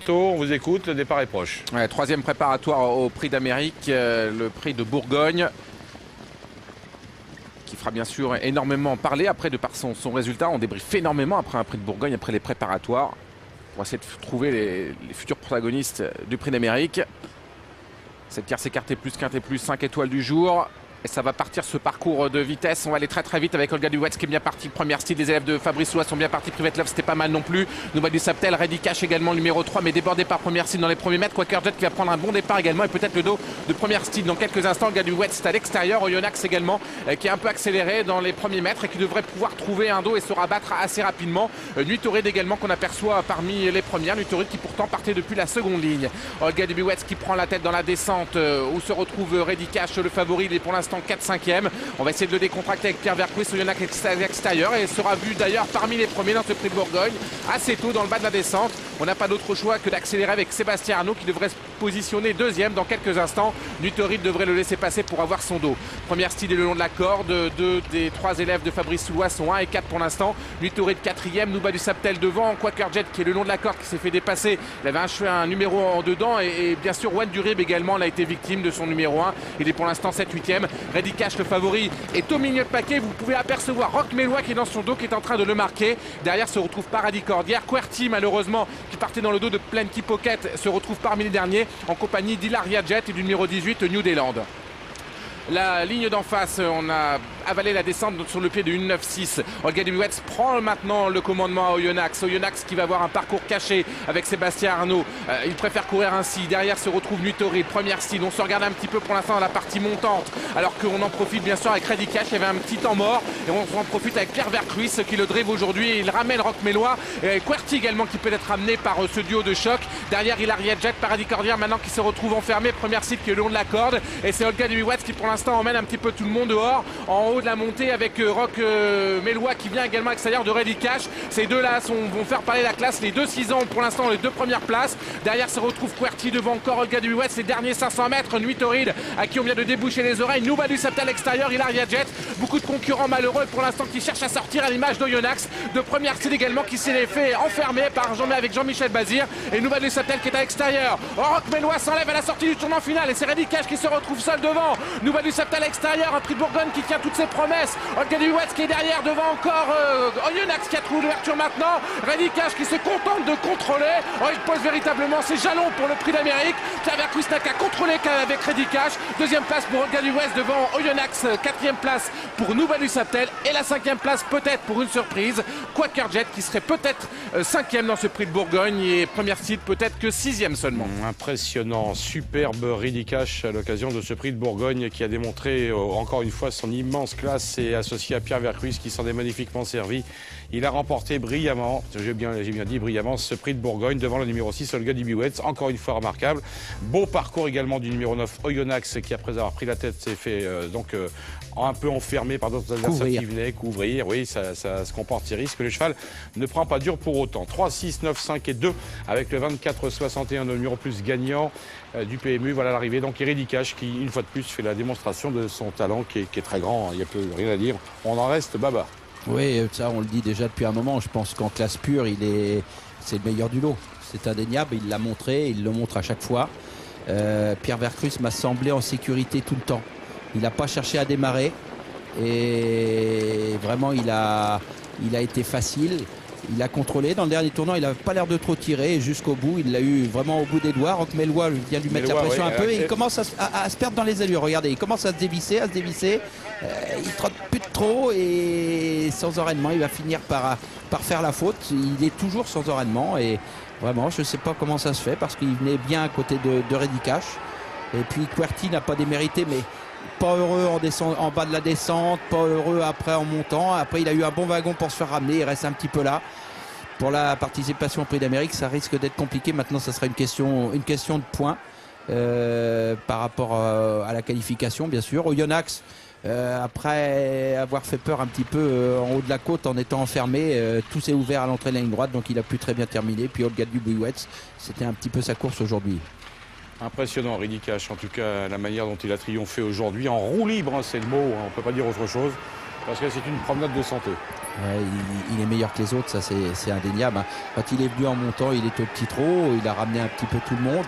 On vous écoute, le départ est proche. Ouais, troisième préparatoire au Prix d'Amérique, le Prix de Bourgogne, qui fera bien sûr énormément parler après de par son résultat. On débriefe énormément après un Prix de Bourgogne, après les préparatoires, pour essayer de trouver les futurs protagonistes du Prix d'Amérique. Cette tierce écartée plus quintet plus 5 étoiles du jour. Et ça va partir ce parcours de vitesse. On va aller très très vite avec Olga Duwetz qui est bien partie. Première style, les élèves de Fabrice Lois sont bien partis. Privetlov, c'était pas mal non plus. Nouba du Saptel, Reddy Cash également numéro 3, mais débordé par première style dans les premiers mètres. Quaker Jet qui va prendre un bon départ également et peut-être le dos de première style dans quelques instants. Olga Duwetz est à l'extérieur. Oyonnax également qui est un peu accéléré dans les premiers mètres et qui devrait pouvoir trouver un dos et se rabattre assez rapidement. Nuit Torride également qu'on aperçoit parmi les premières. Nuit Torride qui pourtant partait depuis la seconde ligne. Olga Duwetz qui prend la tête dans la descente où se retrouve Reddy Cash, le favori. Il est pour l'instant 4-5e. On va essayer de le décontracter avec Pierre Vercouis, Oyonnax à l'extérieur et sera vu d'ailleurs parmi les premiers dans ce Prix de Bourgogne assez tôt dans le bas de la descente. On n'a pas d'autre choix que d'accélérer avec Sébastien Arnaud qui devrait se positionner deuxième dans quelques instants. Nuit Torride devrait le laisser passer pour avoir son dos. Première style est le long de la corde. Deux des trois élèves de Fabrice Soulois sont 1 et 4 pour l'instant. Nuit Torride 4e, Nouba du Saptel devant. Quaker Jet qui est le long de la corde qui s'est fait dépasser. Il avait un numéro en dedans et bien sûr Juan Durib également a été victime de son numéro 1. Il est pour l'instant 7-8e. Reddy Cash, le favori, est au milieu de paquet. Vous pouvez apercevoir Roch Mélois qui est dans son dos, qui est en train de le marquer. Derrière se retrouve Paradis Cordière. QWERTY malheureusement qui partait dans le dos de Plenty Pocket se retrouve parmi les derniers en compagnie d'Hilaria Jet et du numéro 18 New Zealand. La ligne d'en face, on a avalé la descente sur le pied de 1,96. Olga Duwetz prend maintenant le commandement à Oyonnax. Oyonnax qui va avoir un parcours caché avec Sébastien Arnaud. Il préfère courir ainsi. Derrière se retrouve Nuit Torride, première style. On se regarde un petit peu pour l'instant dans la partie montante. Alors qu'on en profite bien sûr avec Reddy Cash. Il y avait un petit temps mort. Et on en profite avec Pierre Vercruis qui le drive aujourd'hui. Il ramène Roch Mélois. Et QWERTY également qui peut être ramené par ce duo de choc. Derrière Hilaria Jet, Paradis Cordière maintenant qui se retrouve enfermé. Première style qui est le long de la corde. Et c'est Olga Duwetz qui pour l'instant emmène un petit peu tout le monde dehors en haut de la montée avec Roch Mélois qui vient également à l'extérieur de Reddy Cash. Ces deux-là vont faire parler la classe. Les deux 6 ans pour l'instant les deux premières places. Derrière se retrouve QWERTY devant encore Olga Duwetz. Les derniers 500 mètres, Nuit Torride à qui on vient de déboucher les oreilles. Nouba du Saptel à l'extérieur, Hilaria Jet. Beaucoup de concurrents malheureux pour l'instant qui cherchent à sortir à l'image d'Oyonnax. De première style également qui s'est fait enfermer avec Jean-Michel Bazir. Et Nouba du Saptel qui est à l'extérieur. Roch Mélois s'enlève à la sortie du tournant final et c'est Reddy Cash qui se retrouve seul devant. Nouba du Saptel à l'extérieur, un Prix de Bourgogne qui tient toutes ses promesses. Olga Duwetz qui est derrière devant encore Oyonnax qui a trouvé l'ouverture maintenant. Reddy Cash qui se contente de contrôler. Il pose véritablement ses jalons pour le Prix d'Amérique. Pierre Vercruis n'a qu'à contrôler avec Reddy Cash. Deuxième place pour Olga Duwetz devant Oyonnax. 4e place pour Nouba du Saptel. Et la 5e place peut-être pour une surprise. Quaker Jet qui serait peut-être 5e dans ce Prix de Bourgogne. Et première site peut-être que 6e seulement. Impressionnant, superbe Reddy Cash à l'occasion de ce Prix de Bourgogne qui a démontré encore une fois son immense classe et associé à Pierre Vercruis qui s'en est magnifiquement servi. Il a remporté brillamment, j'ai bien dit brillamment, ce Prix de Bourgogne devant le numéro 6 Olga Duwetz, encore une fois remarquable. Beau parcours également du numéro 9 Oyonnax qui après avoir pris la tête s'est fait un peu enfermé par d'autres adversaires qui venaient couvrir. Oui, ça se comporte ses risques. Le cheval ne prend pas dur pour autant. 3, 6, 9, 5 et 2 avec le 24-61, le numéro plus gagnant du PMU. Voilà l'arrivée. Donc Reddy Cash qui, une fois de plus, fait la démonstration de son talent qui est très grand. Il n'y a plus rien à dire. On en reste baba. Oui, ça on le dit déjà depuis un moment. Je pense qu'en classe pure, c'est le meilleur du lot. C'est indéniable, il l'a montré, il le montre à chaque fois. Pierre Vercruis m'a semblé en sécurité tout le temps. Il n'a pas cherché à démarrer et vraiment il a été facile. Il a contrôlé dans le dernier tournant, il n'avait pas l'air de trop tirer jusqu'au bout, il l'a eu vraiment au bout des doigts. Roch Mélois vient lui mettre la pression un peu et il commence à se perdre dans les allures. Regardez, il commence à se dévisser, il trotte plus de trop et sans enraînement, il va finir par faire la faute. Il est toujours sans enraînement et vraiment, je ne sais pas comment ça se fait parce qu'il venait bien à côté de Reddy Cash. Et puis QWERTY n'a pas démérité, mais pas heureux en bas de la descente, pas heureux après en montant. Après, il a eu un bon wagon pour se faire ramener. Il reste un petit peu là. Pour la participation au Prix d'Amérique, ça risque d'être compliqué. Maintenant, ça sera une question de points par rapport à la qualification, bien sûr. Oyonnax, après avoir fait peur un petit peu en haut de la côte en étant enfermé, tout s'est ouvert à l'entrée de la ligne droite, donc il a pu très bien terminer. Puis Olga Duwetz, c'était un petit peu sa course aujourd'hui. Impressionnant Reddy Cash, en tout cas la manière dont il a triomphé aujourd'hui en roue libre, c'est le mot, on ne peut pas dire autre chose. Parce que c'est une promenade de santé. Ouais, il est meilleur que les autres, ça c'est indéniable. Quand il est venu en montant, il était au petit trot, il a ramené un petit peu tout le monde.